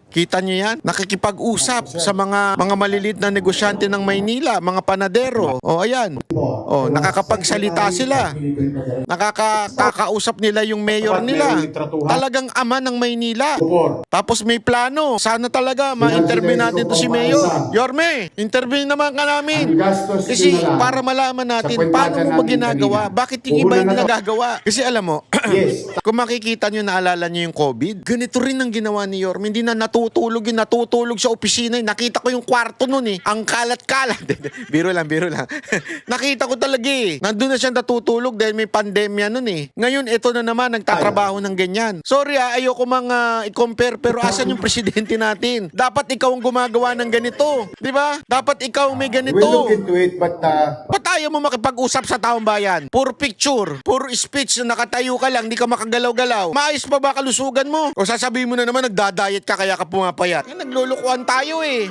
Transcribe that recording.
Kita nyo yan? Nakikipag-usap sa mga maliliit na negosyante ng Maynila, mga panadero. O ayan. O, nakakapagsalita sila. Nakakausap nila yung mayor nila. Talagang ama ng Maynila. Tapos may plano. Sana talaga ma-interview natin to si Mayor. Yorme, interview naman ka namin. Kasi para malaman natin paano mo ba ginagawa? Bakit yung iba hindi nagagawa? Kasi alam mo, kung makikita nyo, naalala nyo yung COVID, ganito rin ang ginawa ni Yorme. Hindi na natutulog sa opisina. Nakita ko yung kwarto nun eh. Ang kalat-kalat. Biro lang. Nakita ko talaga eh. Nandun na siya natutulog dahil may pandemya nun eh. Ngayon, ito na naman, nagtatrabaho ng ganyan. Sorry ayoko i-compare, pero asan yung presidente natin? Dapat ikaw ang gumagawa ng ganito. Di ba? Dapat ikaw may ganito. We'll look into it, but Ba't ayaw mo makipag-usap sa taong bayan? Puro picture, puro speech na nakatayo ka lang, di ka makagalaw-galaw. Maayos pa ba kalusugan mo? O sasabihin mo na naman nagda-diet ka kaya ka pumapayat? Naglulukuhan tayo eh.